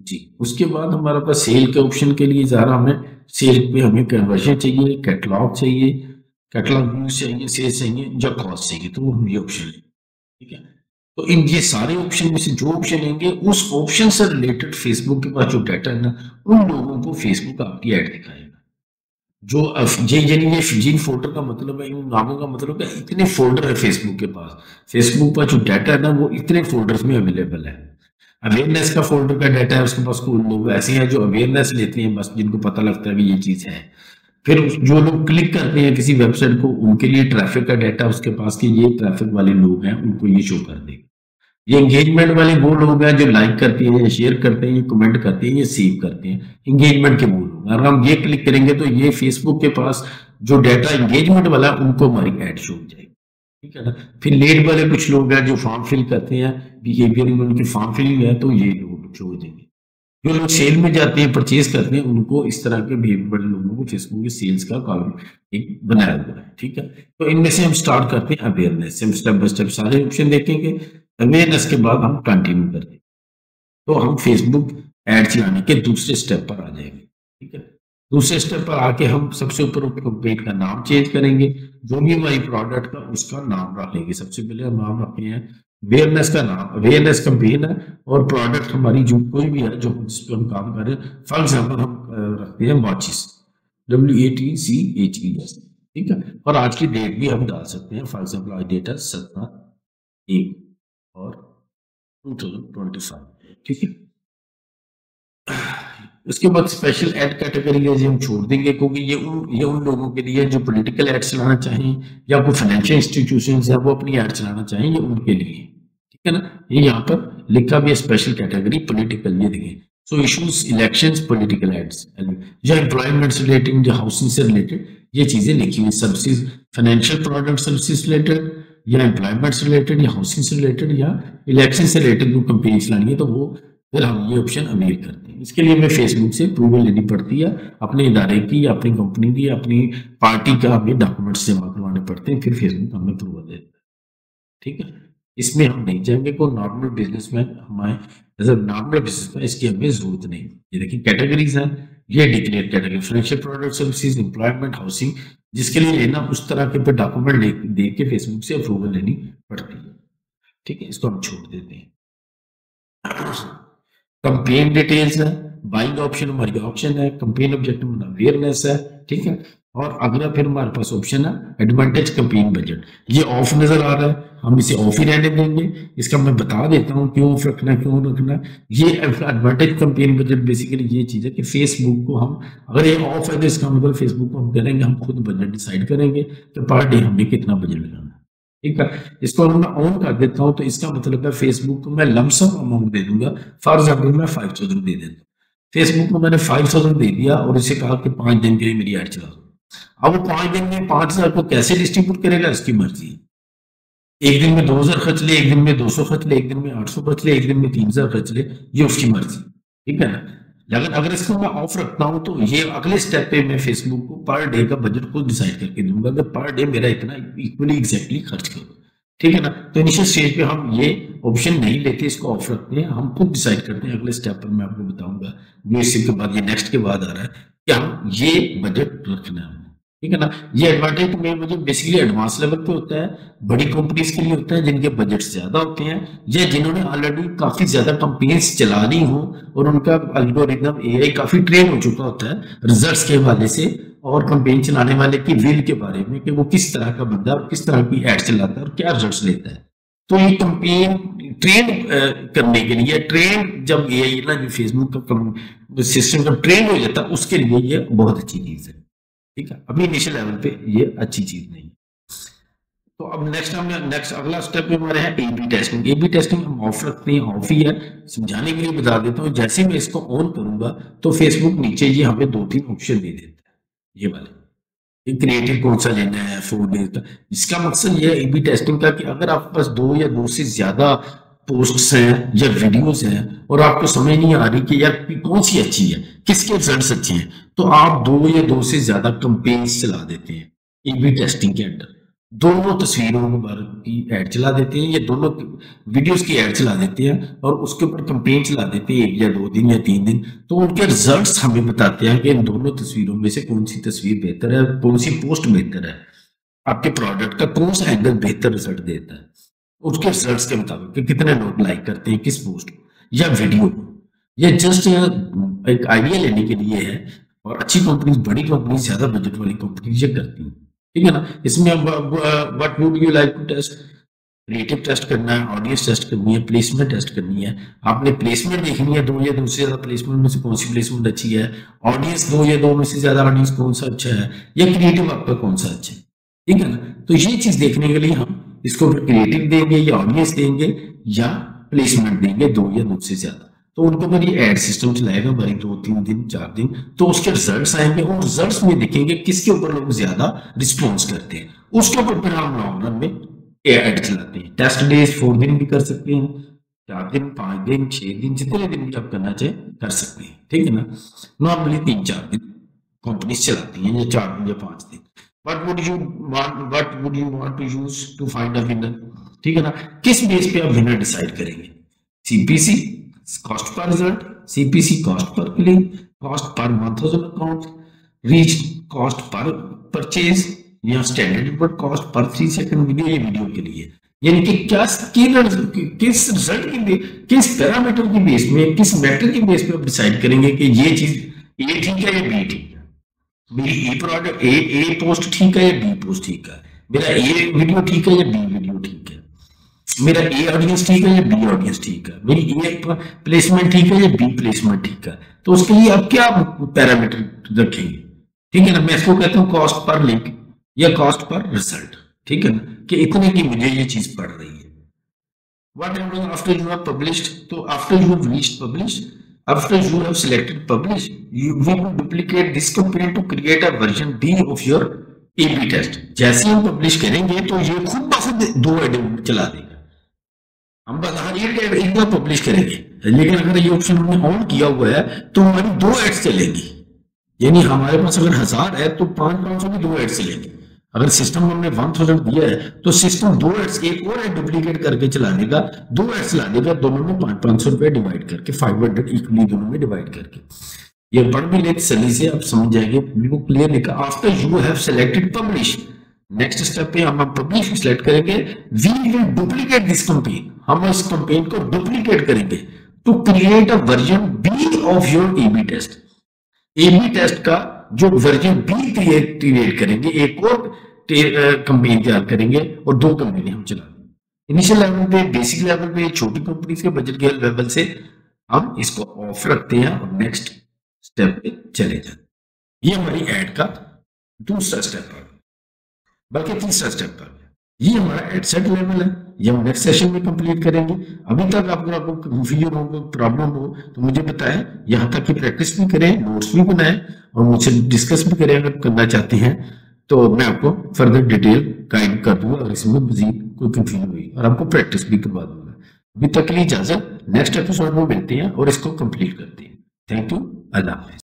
जी, उसके बाद हमारे पास सेल के ऑप्शन के लिए ज़रा हमें सेल पे हमें कन्वर्जन चाहिए, कैटलॉग चाहिए, कैटलॉग व्यूज़ चाहिए, सेल्स चाहिए, जो कॉस्ट चाहिए, तो वो हम ये ऑप्शन लेंगे, ठीक है? तो इन ये सारे ऑप्शन में से जो ऑप्शन लेंगे, उस ऑप्शन से रिलेटेड फेसबुक के पास जो डाटा है ना, उन लोगों को फेसबुक आपकी ऐड दिखाएगा। जो ये यानी ये जिन फ़ोल्डर का मतलब है, इन नामों का मतलब है, इतने फ़ोल्डर है फेसबुक के पास। फेसबुक का जो डाटा है ना, वो इतने फ़ोल्डर्स में अवेलेबल है। अवेयरनेस का फ़ोल्डर का डाटा है उसके पास, कोई लोग ऐसे हैं जो अवेयरनेस लेते हैं बस, जिनको पता लगता है कि ये चीज़ है। फिर जो लोग क्लिक करते हैं किसी वेबसाइट को, उनके लिए ट्रैफ़िक का डाटा उसके पास, कि ये ट्रैफ़िक वाले लोग हैं, उनको ये शो कर देगा। ये एंगेजमेंट वाले वो लोग हैं जो लाइक करते हैं, शेयर करते हैं, कमेंट करते हैं, ये सेव करते हैं। एंगेजमेंट के वो लोग, अगर हम ये क्लिक करेंगे तो ये फेसबुक के पास जो डाटा एंगेजमेंट वाला है, उनको हमारी ऐड शो हो जाएगी, ठीक है ना? फिर लेट वाले कुछ लोग हैं जो फॉर्म फिल करते हैं, बिहेवियर में उनकी फॉर्म फिलिंग है, तो ये लोग शो हो जाएंगे। जो लोग सेल में जाते हैं, परचेज करते हैं, उनको इस तरह के बिहेवियर वाले लोगों को फेसबुक के सेल्स का कॉलम एक बनाया हुआ है, ठीक है? तो इनमें से हम स्टार्ट करते हैं अवेयरनेस से। हम स्टेप बाय स्टेप सारे ऑप्शन देखेंगे। अवेयरनेस के बाद हम कंटिन्यू करेंगे, तो हम फेसबुक ऐड चलाने के दूसरे स्टेप पर आ जाएंगे, ठीक है? दूसरे स्टेप पर आके हम सबसे ऊपर पेज का नाम चेंज करेंगे। जो भी हमारी प्रोडक्ट का उसका नाम रखेंगे। सबसे पहले हम नाम रखते हैं अवेयरनेस का नाम, अवेयरनेस कैंपेन है, और प्रोडक्ट हमारी जो कोई भी है, जो जिस पर हम काम कर रहे हैं, फॉर एग्जाम्पल हम रखते हैं वॉचेस, WATCHES, ठीक है? और आज की डेट भी हम डाल सकते हैं, फॉर एग्जाम्पल आज डेट है 17/1 और 2025, ठीक है? उसके बाद स्पेशल एड कैटेगरी है, हम छोड़ देंगे, क्योंकि ये उन लोगों के लिए जो पॉलिटिकल एड चलाना चाहें, या कोई फाइनेंशियल इंस्टीट्यूशंस है वो अपनी एड चलाना चाहें, ये उनके लिए, ठीक है ना? ये यहाँ पर लिखा भी है स्पेशल कैटेगरी पॉलिटिकल, ये देखिए। सो इश्यूज इलेक्शंस पॉलिटिकल एड्स, या एम्प्लॉयमेंट से रिलेटेड, या हाउसिंग से रिलेटेड, ये चीजें लिखी हुई। Services, financial product services related, या एम्प्लॉयमेंट से रिलेटेड, या हाउसिंग से रिलेटेड, या इलेक्शन से रिलेटेड जो कंपेन चलानी है, तो वो फिर हम ये ऑप्शन अवेल करते हैं। इसके लिए हमें फेसबुक से अप्रूवल लेनी पड़ती है, अपने इदारे की, या अपनी कंपनी की, या अपनी पार्टी का हमें डॉक्यूमेंट्स जमा करवाने पड़ते हैं, फिर फेसबुक हमें अप्रूवल देता है, ठीक है? इसमें हम नहीं चाहेंगे को नॉर्मल बिजनेस में हमारे, एज नॉर्मल बिजनेस में इसकी हमें जरूरत नहीं। ये देखिए कैटेगरीज हैं, ये declare category financial product services, employment, housing, जिसके लिए लेना उस तरह के पे डॉक्यूमेंट दे के फेसबुक से अप्रूवल लेनी पड़ती है, ठीक है? इसको हम छोड़ देते हैं। कंपेन डिटेल्स है, बाइंग ऑप्शन हमारी ऑप्शन है, कंपेन ऑब्जेक्टिव हमारा अवेयरनेस है, ठीक है? और अगला फिर हमारे पास ऑप्शन है एडवांटेज कंपेन बजट। ये ऑफ नजर आ रहा है, हम इसे ऑफ ही रहने देंगे। इसका मैं बता देता हूँ क्यों ऑफ रखना है, क्यों रखना है। ये एडवांटेज कंपेन बजट बेसिकली ये चीज है कि फेसबुक को हम, अगर ये ऑफ है तो इसका मतलब फेसबुक को हम करेंगे, हम खुद बजट डिसाइड करेंगे कि पर डे हमें कितना बजट लगाना है, ठीक है? इसको मैं ऑन कर देता हूं, तो इसका मतलब है फेसबुक को मैं लमसम अमाउंट दे दूंगा। फॉर एग्जाम्पल मैं 5000 दे देता हूँ। फेसबुक को मैंने 5000 दे दिया और इसे कहा कि 5 दिन के लिए मेरी ऐड चला दो। अब वो 5 दिन में 5000 को कैसे डिस्ट्रीब्यूट करेगा, इसकी मर्जी है। एक दिन में 2000 खर्च ले, एक दिन में 200 खर्च ले, एक दिन में 800 खर्च ले, एक दिन में 3000 खर्च ले, ये उसकी मर्जी, ठीक है ना? अगर अगर इसको मैं ऑफ रखता हूं, तो ये अगले स्टेप पे मैं फेसबुक को पर डे का बजट को डिसाइड करके दूंगा कि पर डे मेरा इतना इक्वली एग्जैक्टली खर्च करो, ठीक है ना? तो इनिशियल स्टेज पे हम ये ऑप्शन नहीं लेते, इसको ऑफ रखते हैं, हम खुद डिसाइड करते हैं। अगले स्टेप पर मैं आपको बताऊंगा, जो इसके बाद ये नेक्स्ट के बाद आ रहा है, कि हम ये बजट रखना है, ठीक है ना? ये एडवांटेज में मुझे बेसिकली एडवांस लेवल पे होता है, बड़ी कंपनीज के लिए होता है जिनके बजट ज्यादा होते हैं, या जिन्होंने ऑलरेडी काफी ज्यादा कंपेन्स चला ली हो, और उनका एल्गोरिथम एआई काफी ट्रेन हो चुका होता है रिजल्ट्स के हवाले से, और कंपेन चलाने वाले की विल के बारे में, कि वो किस तरह का बंदा और किस तरह की एड चलाता है और क्या रिजल्ट लेता है। तो ये कंपेन ट्रेन करने के लिए, ट्रेन जब एआई ना, जो फेसबुक का सिस्टम जब ट्रेन हो जाता है, उसके लिए ये बहुत अच्छी चीज है, ठीक है? अभी इनिशियल लेवल पे ये अच्छी चीज नहीं। तो अब नेक्स्ट अगला स्टेप में हमारे है A B testing. A B testing हम ऑफ रखते हैं, ऑफ ही है। समझाने के लिए बता देता हूँ, जैसे मैं इसको ऑन करूंगा तो फेसबुक नीचे ये हमें 2-3 ऑप्शन दे देता है, ये वाले, ये क्रिएटिव कौन सा लेना है 4 डेज का। इसका मकसद ये है ए बी टेस्टिंग का, कि अगर आपके पास 2 या 2 से ज्यादा पोस्ट्स हैं या वीडियोस हैं, और आपको समझ नहीं आ रही कि यार कौन सी अच्छी है, किसके रिजल्ट्स अच्छे हैं, तो आप 2 या 2 से ज्यादा कंपेन्स चला देते हैं ए बी टेस्टिंग के अंडर। दोनों तस्वीरों के बारे की ऐड चला देते हैं, या दोनों वीडियोस की ऐड चला देते हैं और उसके ऊपर कंपेन चला देते हैं 1 या 2 दिन या 3 दिन। तो उनके रिजल्ट्स हमें बताते हैं कि इन दोनों तस्वीरों में से कौन सी तस्वीर बेहतर है, कौन सी पोस्ट बेहतर है, आपके प्रोडक्ट का कौन सा एंगल बेहतर रिजल्ट देता है, उसके रिजल्ट्स के मुताबिक कि कितने लोग लाइक करते हैं किस पोस्ट या वीडियो को। ये जस्ट एक आइडिया लेने के लिए है, और अच्छी कंपनी, बड़ी कंपनी, ज्यादा बजट वाली कंपनी ये करती है, ठीक है ना। इसमें what would you like to test, creative test करना है, ऑडियंस टेस्ट करनी है, प्लेसमेंट टेस्ट करनी है। आपने प्लेसमेंट देखनी है, 2 या 2 से ज्यादा प्लेसमेंट में से कौन सी प्लेसमेंट अच्छी है, ऑडियंस 2 या 2 में से ज्यादा ऑडियंस कौन सा अच्छा है, या क्रिएटिव आपका कौन सा अच्छा है, ठीक है ना। तो ये चीज देखने के लिए हम इसको फिर क्रिएटिव देंगे या ऑडियंस देंगे या प्लेसमेंट देंगे 2 या 2 से ज्यादा। तो उनको फिर ये एड सिस्टम चलाएगा भाई 2-3 दिन 4 दिन, तो उसके रिजल्ट्स आएंगे, उन रिजल्ट्स में देखेंगे किसके ऊपर लोग ज्यादा रिस्पॉन्स करते हैं, उसके ऊपर फिर हम लॉन्ग रन में ऐड चलाते हैं। टेस्ट डेज 4 दिन भी कर सकते हैं, 4 दिन, 5 दिन, 6 दिन, जितने दिन भी आप करना चाहे कर सकते हैं, ठीक है ना। नॉर्मली 3-4 दिन कंपनीज चलाती हैं, या 4 दिन या 5 दिन। What would you want to use to find a winner? ठीक है ना। किस बेस पे आप विनर डिसाइड करेंगे, CPC cost per result, CPC cost per click, cost per 1000 account, reach cost per purchase, या standard cost per 3 second video, ये video के लिए। यानी कि क्या किस रिजल्ट के, किस पैरामीटर की बेस में, किस मैटर की बेस पे आप डिसाइड करेंगे कि ये चीज ए ठीक है या बी ठीक है, मेरी ए प्रोडक्ट ए पोस्ट ठीक है या बी पोस्ट ठीक है, मेरा ए वीडियो ठीक है या बी वीडियो ठीक है, मेरा ए ऑडियंस ठीक है या बी ऑडियंस ठीक है, मेरी ए प्लेसमेंट ठीक है या बी प्लेसमेंट ठीक है। तो उसके लिए आप क्या पैरामीटर रखेंगे, ठीक है ना। मैं इसको कहता हूँ कॉस्ट पर लिंक या कॉस्ट पर रिजल्ट, ठीक है ना, कि इतने की मुझे ये चीज पड़ रही है। What happened after you have published? तो after you have reached published, after you have selected publish, you will duplicate this campaign to create a version B of your A/B test. जैसे हम पब्लिश करेंगे तो ये खुद ब खुद 2 add चला देगा। हम बस एक बार पब्लिश करेंगे, लेकिन अगर ये ऑप्शन हमने ऑन किया हुआ है तो हमारी 2 एड्स चलेंगी। यानी हमारे पास अगर 1000 है तो 500 की 2 एड्स चलेंगी। अगर सिस्टम हमने 1000 दिया है तो सिस्टम 2 एड्स, एक और एड डुप्लीकेट करके चला देगा, 2 एड्स ला देगा, दोनों में 500 रुपए डिवाइड करके, 500 इक्वली दोनों में डिवाइड करके। ये पढ़ भी ले तसल्ली से, आप समझ जाएंगे, बिल्कुल क्लियर लिखा। After you have selected publish, next step पे हम पब्लिश सिलेक्ट करेंगे, we will duplicate this campaign, हम इस कैंपेन को डुप्लीकेट करेंगे to create a version B of your A B test. A B test का जो वर्जन बी क्रिएट करेंगे, एक और कंपेन तैयार करेंगे और 2 कंपेन हम चलाएंगे। इनिशियल लेवल पे, बेसिक लेवल पे, छोटी कंपनी के बजट के लेवल से हम इसको ऑफ रखते हैं और नेक्स्ट स्टेप पे चले जाते हैं। ये हमारी ऐड का दूसरा स्टेप है, बल्कि तीसरा स्टेप है। ये हमारा एड सेट लेवल है, ये हम नेक्स्ट सेशन में कंप्लीट करेंगे। अभी तक आपको कंफ्यूजन हो, प्रॉब्लम हो तो मुझे बताएं, यहाँ तक की प्रैक्टिस भी करें, नोट्स भी बनाएं और मुझसे डिस्कस भी करें अगर करना चाहते हैं, तो मैं आपको फर्दर डिटेल गाइड कर दूंगा अगर इसमें मजीद कोई कंफ्यूजन हुई, और आपको प्रैक्टिस भी करवा दूंगा। अभी तक के लिए इजाजत, नेक्स्ट एपिसोड में मिलते हैं और इसको कंप्लीट करते हैं। थैंक यू, अल्लाह हाफिज़।